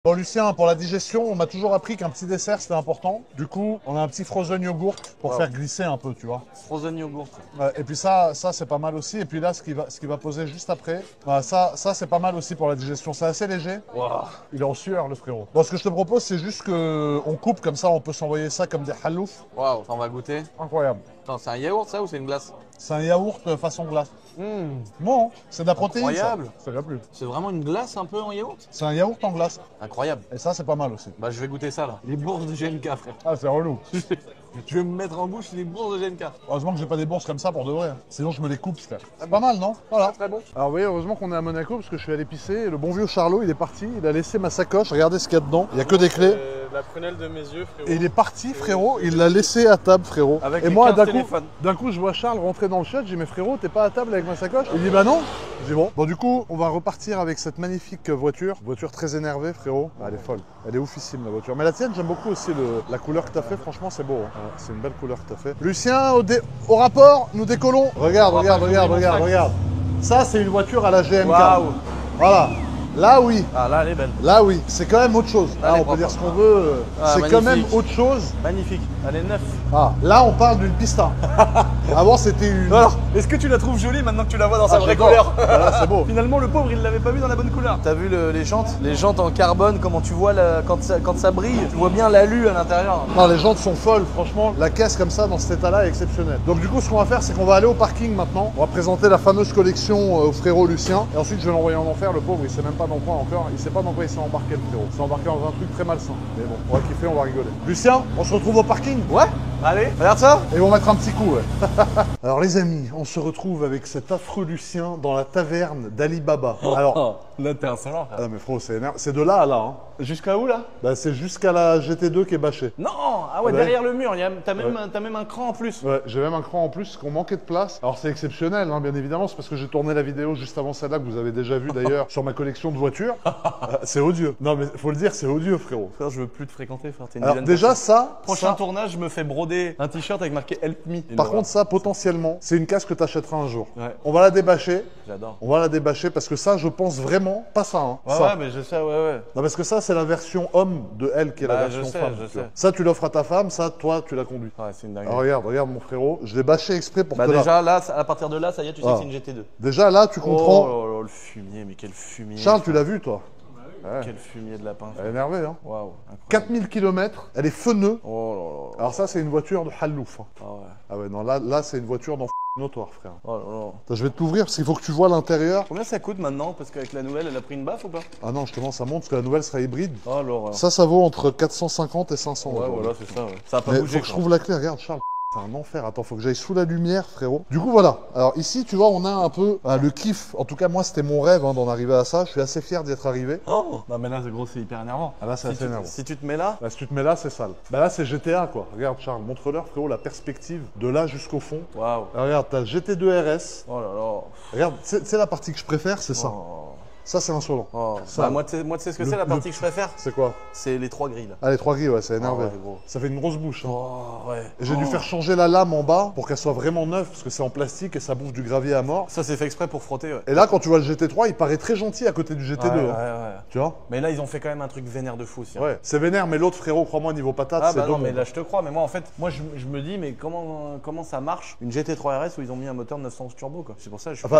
Bon Lucien, pour la digestion, on m'a toujours appris qu'un petit dessert c'était important. Du coup, on a un petit frozen yogurt pour faire glisser un peu, tu vois. Frozen yogurt. Ouais, et puis ça c'est pas mal aussi. Et puis là, ce qui va poser juste après, voilà, ça c'est pas mal aussi pour la digestion. C'est assez léger. Waouh. Il est en sueur le frérot. Bon, ce que je te propose, c'est juste que on coupe comme ça, on peut s'envoyer ça comme des halouf. Waouh, on va goûter. Incroyable. Attends, c'est un yaourt ça ou c'est une glace? C'est un yaourt façon glace. Bon, c'est de la protéine. Incroyable. Ça va plus. C'est vraiment une glace un peu en yaourt? C'est un yaourt en glace. Incroyable. Et ça, c'est pas mal aussi. Bah je vais goûter ça là. Les bourses de GNK frère. Ah, c'est relou. Je vais me mettre en bouche les bourses de GNK. Heureusement que j'ai pas des bourses comme ça pour de vrai. Sinon, je me les coupe, frère. C'est pas mal, non? Voilà. Très bon. Alors, vous voyez, heureusement qu'on est à Monaco parce que je suis allé pisser. Et le bon vieux Charlot, il est parti. Il a laissé ma sacoche. Regardez ce qu'il y a dedans. Il y a que des clés. La prunelle de mes yeux, frérot. Et il est parti, frérot. Il l'a laissé à table, frérot. Avec et les moi, 15 d'un téléphones. coup, je vois Charles rentrer dans le chat. Je dis, mais frérot, t'es pas à table avec ma sacoche? Il dit, bah non. Je dis, bon. Bon, du coup, on va repartir avec cette magnifique voiture. Voiture très énervée, frérot. Ah, elle est folle. Elle est oufissime, la voiture. Mais la tienne, j'aime beaucoup aussi la couleur que t'as fait. Franchement, c'est beau. Hein. Ouais, c'est une belle couleur que t'as fait. Lucien, au rapport, nous décollons. Regarde, regarde. Ça, c'est une voiture à la GMK. Waouh. Voilà. Là, oui. Ah là elle est belle. Là, oui. C'est quand même autre chose. Là, Là, elle est on peut dire propre. ce qu'on veut. Ah, C'est quand même magnifique. autre chose. Magnifique. Elle est neuve. Ah, là, on parle d'une pista. Avant, c'était une. Alors, est-ce que tu la trouves jolie maintenant que tu la vois dans sa vraie j'adore. couleur? Voilà, c'est beau. Finalement, le pauvre, il l'avait pas vu dans la bonne couleur. T'as vu les jantes? Les jantes en carbone, comment tu vois quand ça brille? Tu vois bien l'alu à l'intérieur. Non, les jantes sont folles, franchement. La caisse comme ça, dans cet état-là, est exceptionnelle. Donc du coup, ce qu'on va faire, c'est qu'on va aller au parking maintenant. On va présenter la fameuse collection au frérot Lucien. Et ensuite, je vais l'envoyer en enfer. Le pauvre, il sait même pas dans quoi encore. Il sait pas dans quoi il s'est embarqué, le frérot. Il s'est embarqué dans un truc très malsain. Mais bon, on va kiffer, on va rigoler. Lucien, on se retrouve au parking. Ouais. Allez, regarde ça. Et on va mettre un petit coup, ouais. Alors les amis, on se retrouve avec cet affreux Lucien dans la taverne d'Ali Baba. Alors, là, t'es insolent, frère. ah mais frérot, c'est énervant. C'est de là à là, hein. Jusqu'à où, là? Bah, c'est jusqu'à la GT2 qui est bâchée. Non. Ah ouais, Ouais. derrière le mur. T'as même un cran en plus. Ouais, j'ai même un cran en plus qu'on manquait de place. Alors c'est exceptionnel, hein, bien évidemment, c'est parce que j'ai tourné la vidéo juste avant celle-là que vous avez déjà vue d'ailleurs sur ma collection de voitures. C'est odieux. Non mais faut le dire, c'est odieux, frérot. Frère, je veux plus te fréquenter, frère. T'es une Alors vilaine déjà personne. ça, Prochain ça, tournage, je me fais broder un t-shirt avec marqué Help Me. par contre ça potentiellement, c'est une casse que tu achèteras un jour. Ouais. On va la débâcher. J'adore. On va la débâcher parce que ça, je pense vraiment, pas ça, hein. Ouais, ça. ouais, mais je sais, ouais. Non, parce que ça, c'est la version homme de elle qui est la Bah, version je sais, femme. je tu vois. sais. Ça, tu l'offres à ta femme, ça, toi, tu la conduis. Ouais, c'est une dinguerie. Alors, regarde mon frérot, je l'ai bâché exprès pour Bah que déjà, là, à partir de là, ça y est, tu sais Ah. que c'est une GT2. Déjà là, tu comprends. Oh là là, le fumier, mais quel fumier. Charles, tu l'as vu, toi? Ouais. Quel fumier de lapin. Elle est énervée, hein. Waouh, incroyable. 4000 km, elle est feneux. Oh là là. Alors ça, c'est une voiture de halouf. Hein. Ah ouais. Ah ouais, non, là c'est une voiture notoire, frère. Oh là là. Attends, je vais t'ouvrir parce qu'il faut que tu vois l'intérieur. Combien ça coûte maintenant? Parce qu'avec la nouvelle, elle a pris une baffe ou pas? Ah non, justement, ça monte parce que la nouvelle sera hybride. Oh l'horreur. Ça vaut entre 450 et 500 Ouais, aujourd'hui. voilà, c'est ça. Ouais. Ça a pas Mais bougé. faut que je quoi. trouve la clé, regarde, Charles. C'est un enfer. Attends, faut que j'aille sous la lumière, frérot. Du coup, voilà. Alors ici, tu vois, on a un peu le kiff. En tout cas, moi, c'était mon rêve d'en arriver à ça. Je suis assez fier d'y être arrivé. Oh non, mais là, gros, c'est hyper énervant. Ah là, c'est assez énervant. Si tu te mets là, Là, si tu te mets là, c'est sale. Bah là, c'est GTA, quoi. Regarde, Charles, montre-leur, frérot, la perspective de là jusqu'au fond. waouh. Alors, regarde, t'as GT2 RS. Oh là là. Regarde, c'est la partie que je préfère, c'est ça. Oh. Ça, c'est insolent. Oh. Ça. Bah, moi, tu sais ce que c'est la partie que je préfère? C'est quoi? C'est les 3 grilles. Là. Ah, les 3 grilles, ouais, c'est énervé. ouais, gros. Ça fait une grosse bouche. Hein. Oh, ouais. Et j'ai dû faire changer la lame en bas pour qu'elle soit vraiment neuve, parce que c'est en plastique et ça bouffe du gravier à mort. Ça, c'est fait exprès pour frotter, ouais. Et là, quand tu vois le GT3, il paraît très gentil à côté du GT2. Ouais, hein. ouais. Tu vois? Mais là, ils ont fait quand même un truc vénère de fou aussi. hein. Ouais. C'est vénère, mais l'autre, frérot, crois-moi, niveau patate, Ah c'est bah non, deux mais mondes. là, je te crois. Mais moi, en fait, je me dis, mais comment ça marche une GT3 RS où ils ont mis un moteur 911 turbo, quoi? C'est pour ça que je suis Enfin,